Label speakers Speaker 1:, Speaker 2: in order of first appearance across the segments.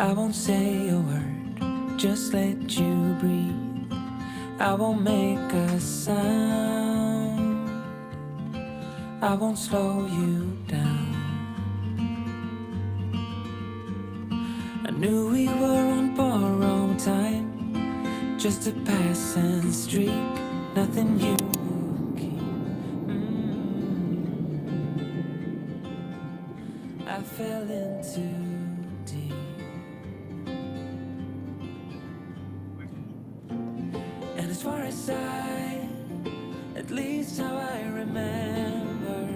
Speaker 1: I won't say a word, just let you breathe. I won't make a sound, I won't slow you down. I knew we were on borrowed time, just a passing streak, nothing you keep. I fell in too deep, and as far as at least how I remember,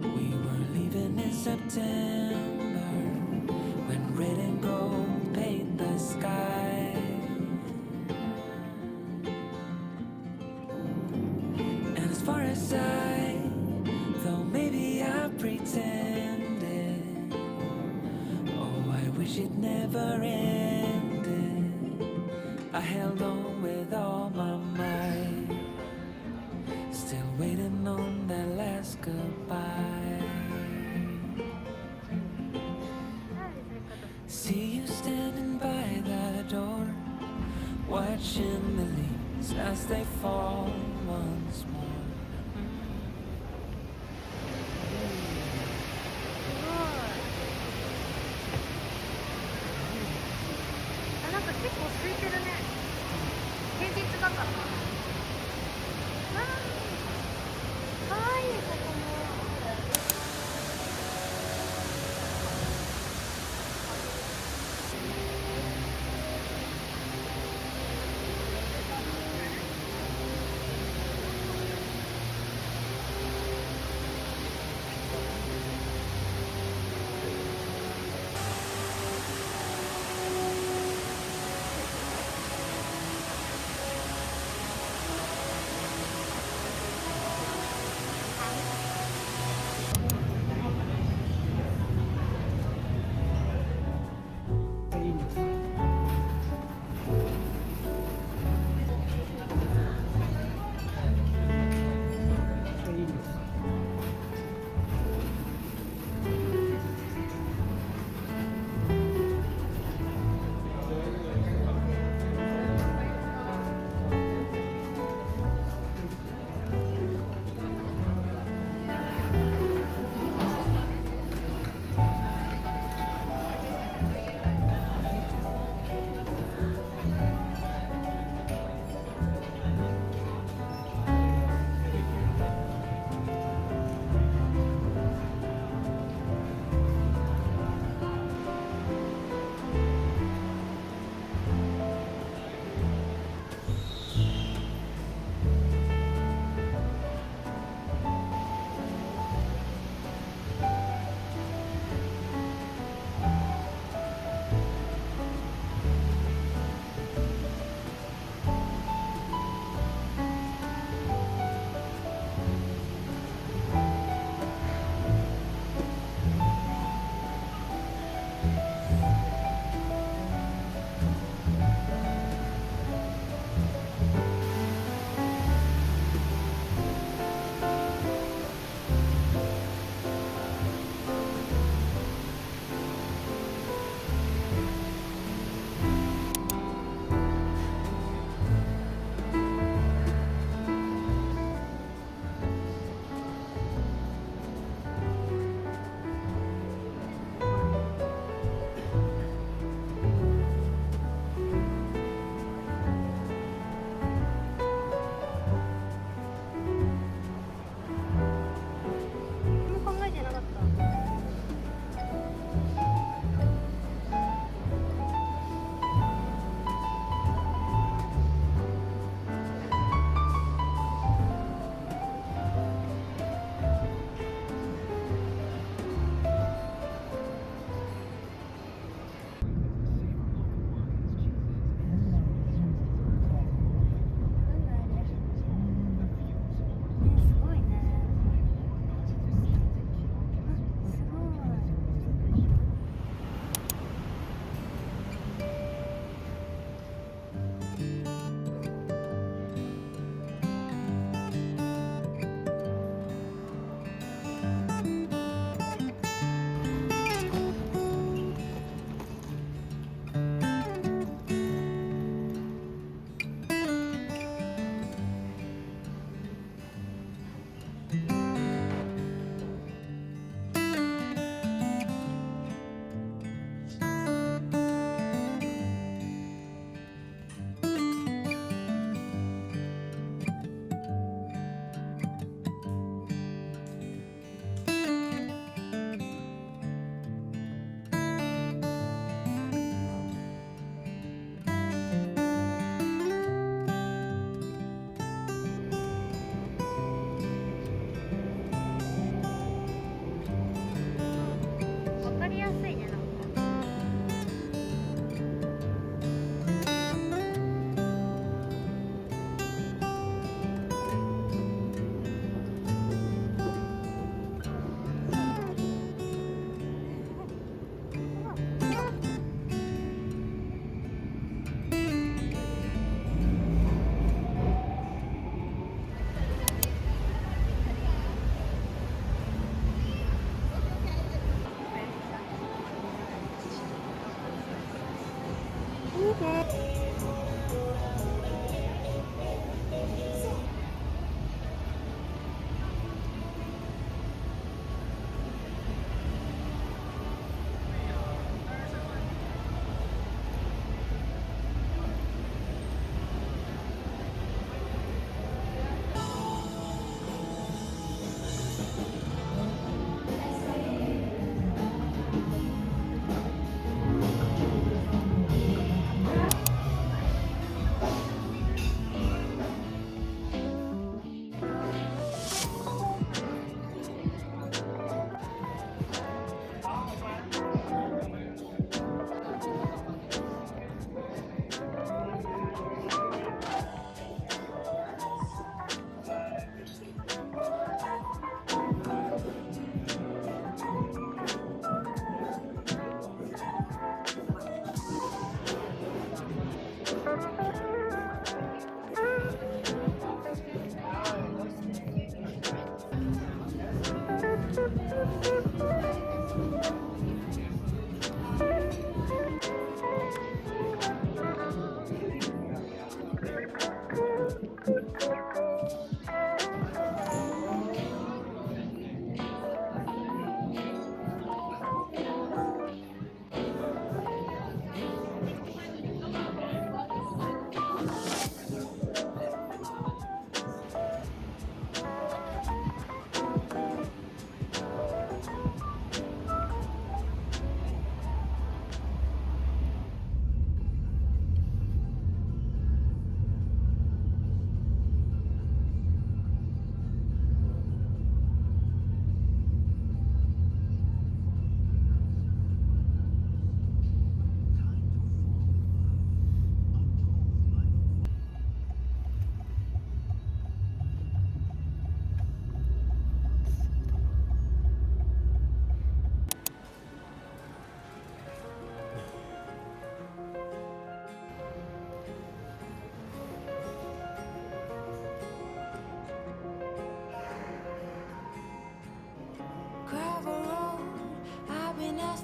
Speaker 1: we were leaving in September, when red and gold paint the sky. And as far as though maybe I pretended, oh, I wish it never ended. I held on with all my might, still waiting on that last goodbye. See you standing by the door, watching the leaves as they fall once more.
Speaker 2: なんか結構空いてるね。平日だから。かわいいここも。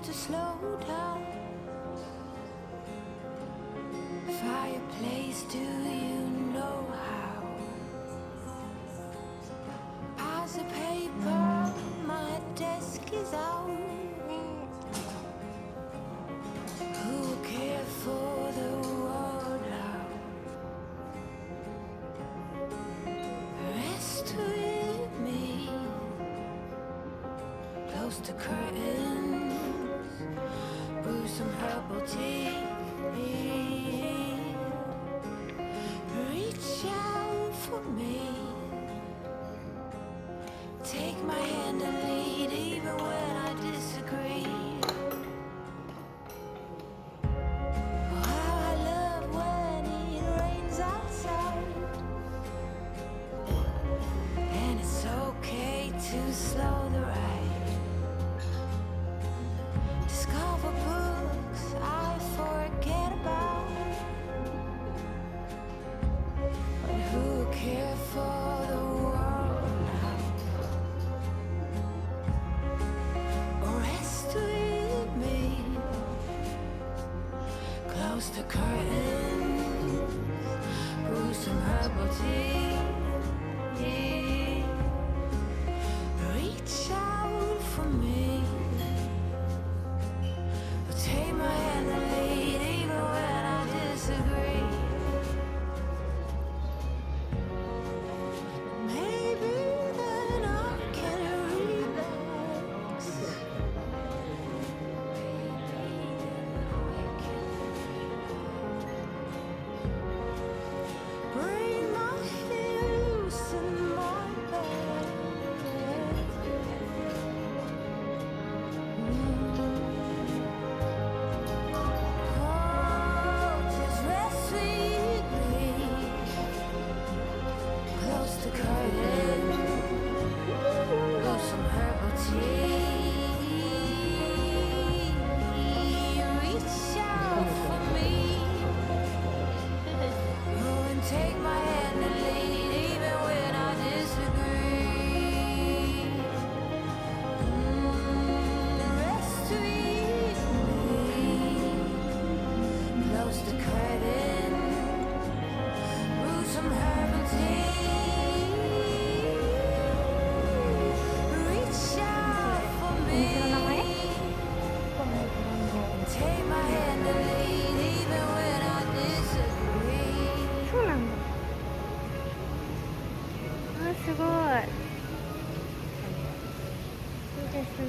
Speaker 1: to slow down. Fireplace, do you know how? Piles of paper, my desk is out. Who will care for the world out? Rest with me, close to curtains, brew some herbal tea. Reach out for me, take my hand and lead even when I disagree. Oh, how I love when it rains outside, and it's okay to slow the ride. Discover books I forget about. But who care for the world now? Rest with me, close to curtains, brew some herbal tea. Reach out for me, take my hand and lead even when I disagree. Maybe then I can relax. Bring my heels in my bed. Oh, just rest with me, close to curtain, blow some herbal tea. Reach out for me, oh, and take my hand and lead even when I disagree. Rest with me, close to curtain, brew some herbal tea. Reach out for me, take my hand and lead even when I disagree.
Speaker 2: そうなんだ。あ、すごい。いいですね。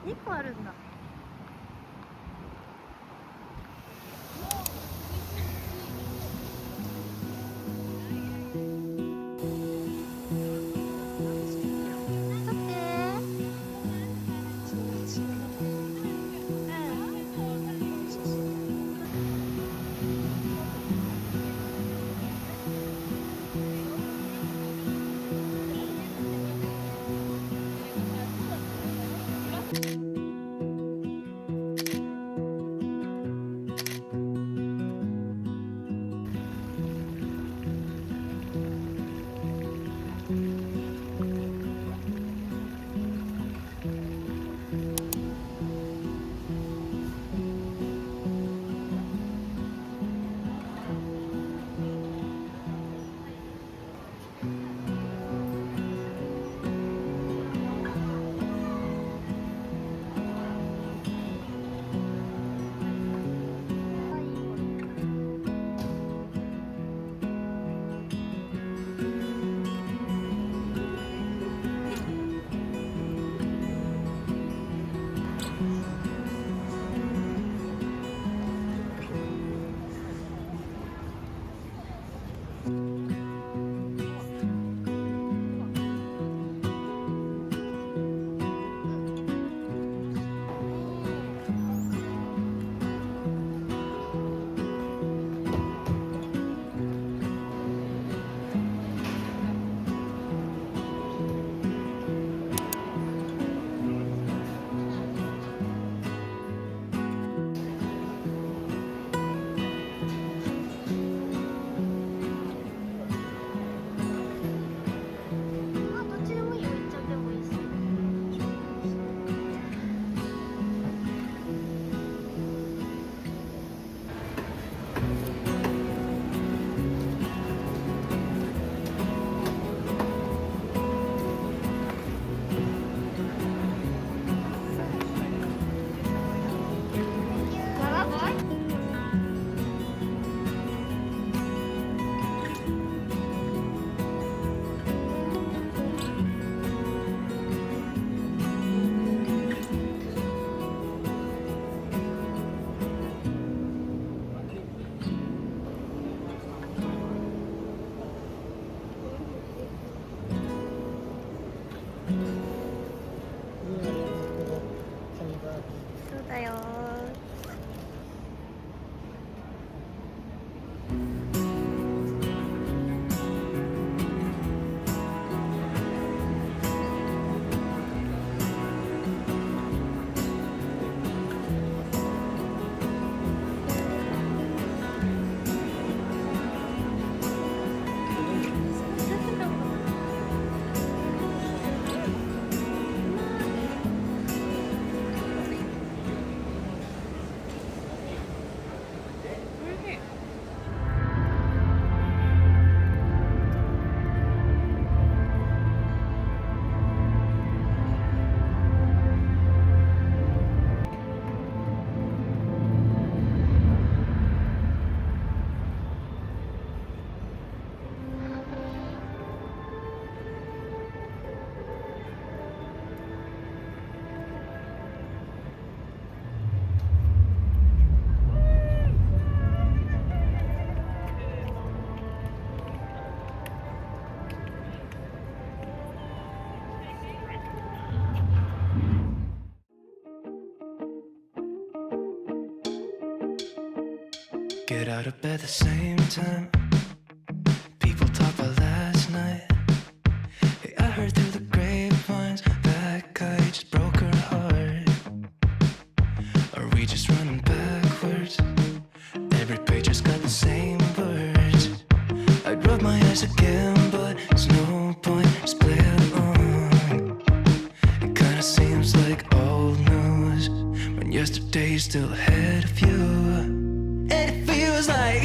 Speaker 2: 2個あるんだ。そうだよ
Speaker 1: Get out of bed the same time. People talk about last night. Hey, I heard through the grapevines that guy just broke her heart. Are we just running backwards? Every page has got the same words. I'd rub my eyes again, but there's no point. Just play along. It kinda seems like old news when yesterday's still ahead of you. And it feels like